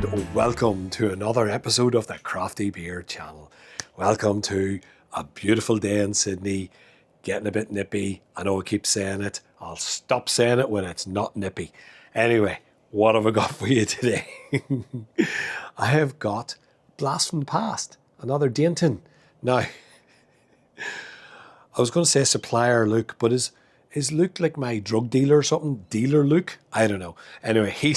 and welcome to another episode of the Crafty Beer channel. Welcome to a beautiful day in Sydney, getting a bit nippy. I know I keep saying it. I'll stop saying it when it's not nippy. Anyway, what have I got for you today? I have got Blast from the Past, another Dainton. Now, I was going to say supplier Luke, but is Luke like my drug dealer or something? Dealer Luke? I don't know. Anyway, he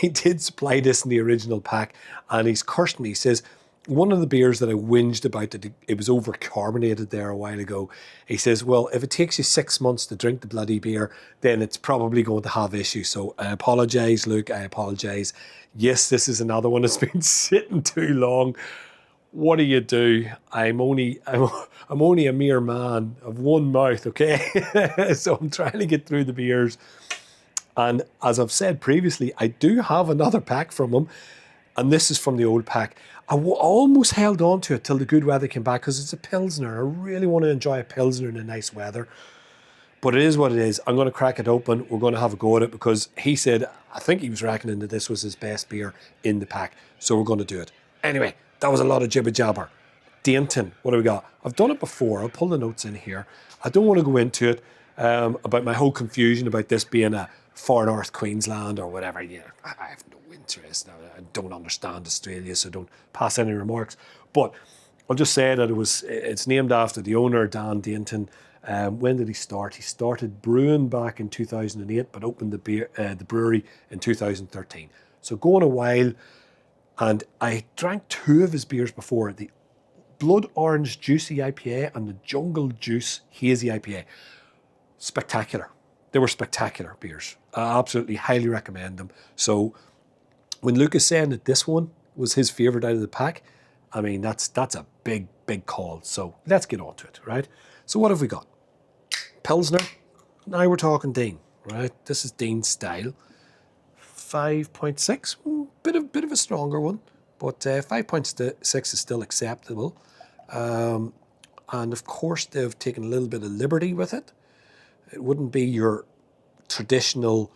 did supply this in the original pack, and he's cursed me. He says, one of the beers that I whinged about, that it was over-carbonated there a while ago. He says, well, if it takes you 6 months to drink the bloody beer, then it's probably going to have issues. So I apologise, Luke, I apologise. Yes, this is another one that's been sitting too long. What do? I'm only a mere man of one mouth, okay? So I'm trying to get through the beers. And as I've said previously, I do have another pack from him. And this is from the old pack. I almost held on to it till the good weather came back because it's a Pilsner. I really want to enjoy a Pilsner in the nice weather. But it is what it is. I'm going to crack it open. We're going to have a go at it because he said, I think he was reckoning that this was his best beer in the pack. So we're going to do it. Anyway, that was a lot of jibber jabber. Dainton, what do we got? I've done it before. I'll pull the notes in here. I don't want to go into it about my whole confusion about this being a far north Queensland or whatever. Yeah, I have no interest now. I don't understand Australia, so don't pass any remarks. But I'll just say that it's named after the owner, Dan Dainton. When did he start? He started brewing back in 2008, but opened the brewery in 2013. So going a while. And I drank two of his beers before, the Blood Orange Juicy IPA and the Jungle Juice Hazy IPA. Spectacular. They were spectacular beers. I absolutely highly recommend them. So when Luke is saying that this one was his favourite out of the pack, I mean, that's a big, big call. So let's get on to it, right? So what have we got? Pilsner. Now we're talking Dean, right? This is Dean's style. 5.6, bit of a stronger one, but 5.6 is still acceptable. And of course, they've taken a little bit of liberty with it. It wouldn't be your traditional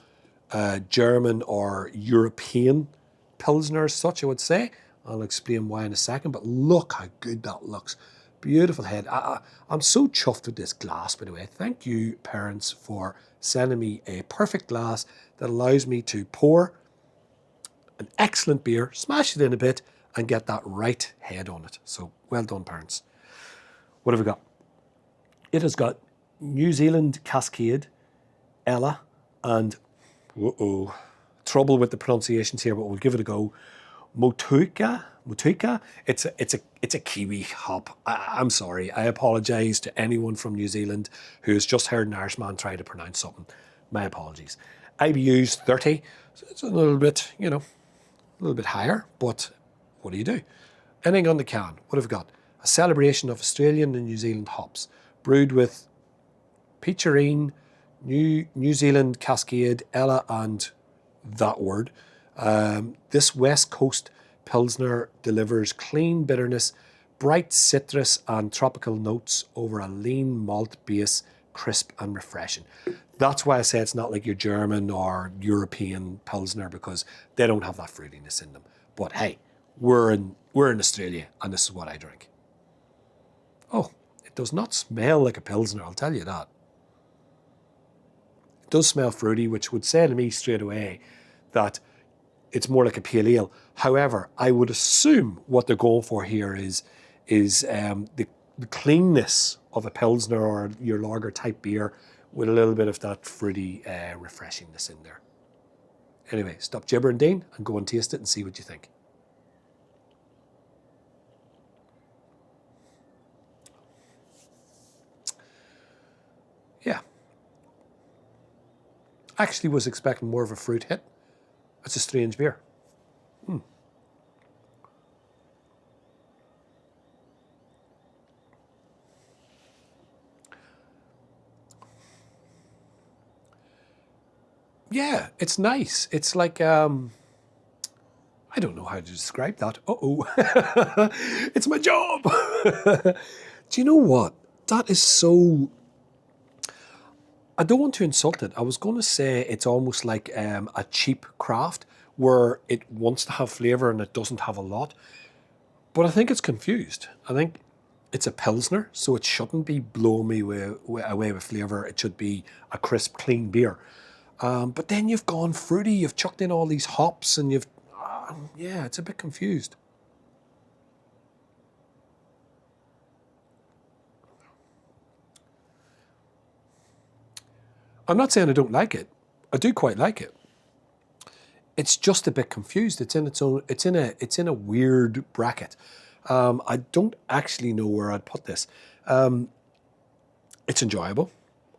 German or European Pilsner as such, I would say. I'll explain why in a second, but look how good that looks. Beautiful head. I'm so chuffed with this glass, by the way. Thank you, parents, for sending me a perfect glass that allows me to pour an excellent beer, smash it in a bit, and get that right head on it. So well done, parents. What have we got? It has got New Zealand Cascade, Ella, and trouble with the pronunciations here, but we'll give it a go. Motueka. It's a Kiwi hop. I'm sorry. I apologise to anyone from New Zealand who has just heard an Irishman try to pronounce something. My apologies. IBU's 30, so it's a little bit, a little bit higher, but what do you do? Anything on the can, what have we got? A celebration of Australian and New Zealand hops, brewed with Peacherine, New Zealand Cascade, Ella, and that word. This West Coast Pilsner delivers clean bitterness, bright citrus and tropical notes over a lean malt base, crisp and refreshing. That's why I say it's not like your German or European Pilsner, because they don't have that fruitiness in them. But hey, we're in Australia, and this is what I drink. Oh, it does not smell like a Pilsner, I'll tell you that. It does smell fruity, which would say to me straight away that it's more like a pale ale. However, I would assume what they're going for here is the cleanness of a Pilsner or your lager type beer with a little bit of that fruity refreshingness in there. Anyway, stop gibbering, Dean, and go and taste it and see what you think. Yeah. Actually was expecting more of a fruit hit. It's a strange beer. Yeah, it's nice. It's like, I don't know how to describe that. It's my job. Do you know what? That is so... I don't want to insult it. I was going to say it's almost like a cheap craft, where it wants to have flavour and it doesn't have a lot. But I think it's confused. I think it's a Pilsner, so it shouldn't be blowing me away with flavour. It should be a crisp, clean beer. But then you've gone fruity, you've chucked in all these hops, and yeah, it's a bit confused. I'm not saying I don't like it. I do quite like it. It's just a bit confused. It's in its own. It's in a weird bracket. I don't actually know where I'd put this. It's enjoyable.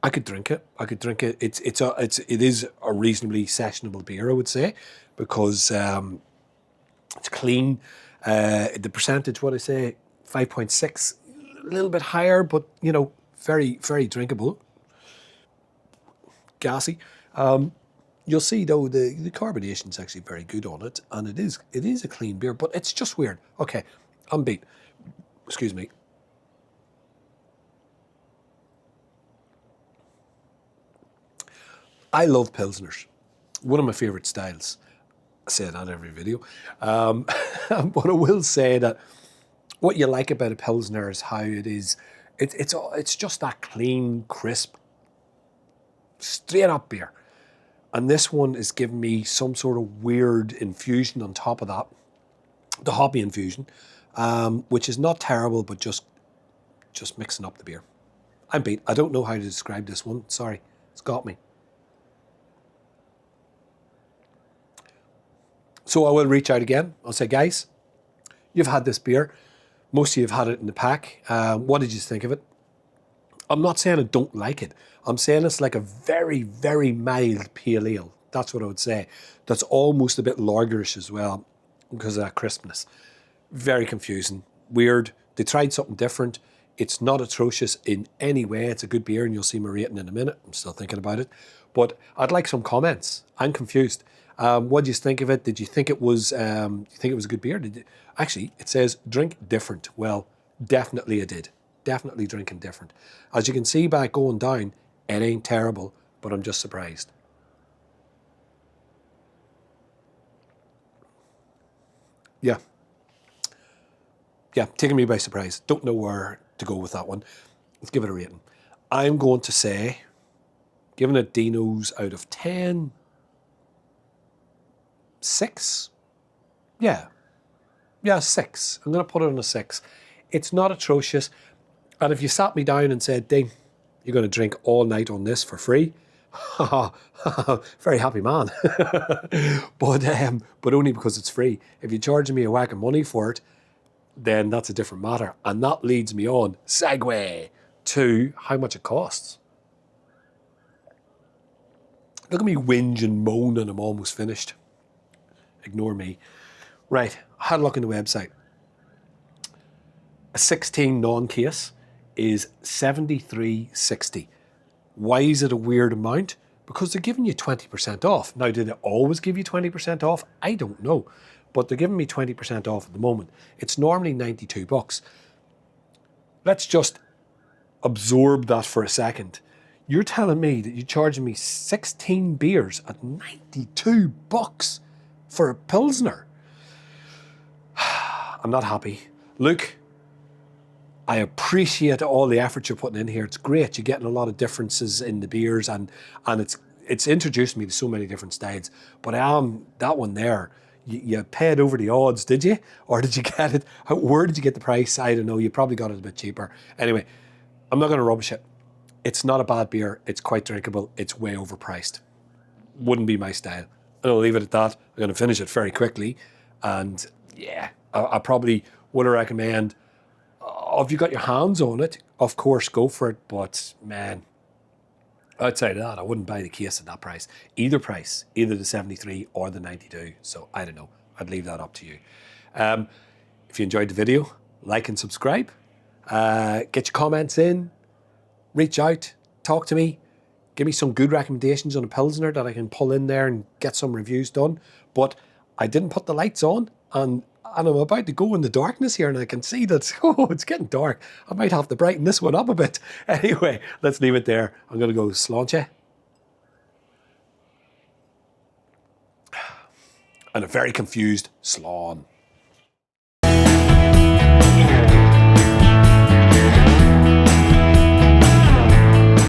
I could drink it. I could drink it. It is a reasonably sessionable beer, I would say, because it's clean. The percentage, what I say, 5.6, a little bit higher, but very, very drinkable. Gassy. You'll see though the carbonation is actually very good on it, and it is a clean beer, but it's just weird. Okay, I'm beat. Excuse me. I love Pilsners. One of my favourite styles. I say that in every video. But I will say that what you like about a Pilsner is how it is. It's just that clean, crisp, straight up beer. And this one is giving me some sort of weird infusion on top of that. The hoppy infusion, which is not terrible, but just mixing up the beer. I'm beat. I don't know how to describe this one. Sorry, it's got me. So I will reach out again. I'll say, guys, you've had this beer. Most of you have had it in the pack. What did you think of it? I'm not saying I don't like it. I'm saying it's like a very, very mild pale ale. That's what I would say. That's almost a bit lagerish as well because of that crispness. Very confusing. Weird. They tried something different. It's not atrocious in any way. It's a good beer, and you'll see my rating in a minute. I'm still thinking about it. But I'd like some comments. I'm confused. What did you think of it? Did you think it was? Do you think it was a good beer? Actually, it says drink different. Well, definitely I did. Definitely drinking different. As you can see by going down, it ain't terrible, but I'm just surprised. Yeah. Yeah, taking me by surprise. Don't know where to go with that one. Let's give it a rating. I'm going to say, giving it Dino's out of 10, 6. Yeah. Yeah, 6. I'm going to put it on a 6. It's not atrocious. And if you sat me down and said, Ding, you're going to drink all night on this for free, very happy man. But only because it's free. If you're charging me a whack of money for it, then that's a different matter. And that leads me on, segue, to how much it costs. Look at me whinge and moan and I'm almost finished. Ignore me. Right, I had a look on the website. A 16 non-case is $73.60. Why is it a weird amount? Because they're giving you 20% off. Now, do they always give you 20% off? I don't know. But they're giving me 20% off at the moment. It's normally $92. Let's just absorb that for a second. You're telling me that you're charging me 16 beers at $92 for a Pilsner? I'm not happy. Luke, I appreciate all the effort you're putting in here. It's great. You're getting a lot of differences in the beers, and it's introduced me to so many different styles. But that one there, you paid over the odds, did you? Or did you get it? Where did you get the price? I don't know. You probably got it a bit cheaper. Anyway, I'm not going to rubbish it. It's not a bad beer. It's quite drinkable. It's way overpriced. Wouldn't be my style. And I'll leave it at that. I'm going to finish it very quickly. And yeah, I probably would recommend, if you got your hands on it, of course, go for it. But man, outside of that, I wouldn't buy the case at that price. Either price, either the 73 or the 92. So I don't know. I'd leave that up to you. If you enjoyed the video, like and subscribe. Get your comments in. Reach out. Talk to me. Give me some good recommendations on a Pilsner that I can pull in there and get some reviews done. But I didn't put the lights on, and I'm about to go in the darkness here, and I can see that, it's getting dark. I might have to brighten this one up a bit. Anyway, let's leave it there. I'm going to go Slainte. and a very confused Slán.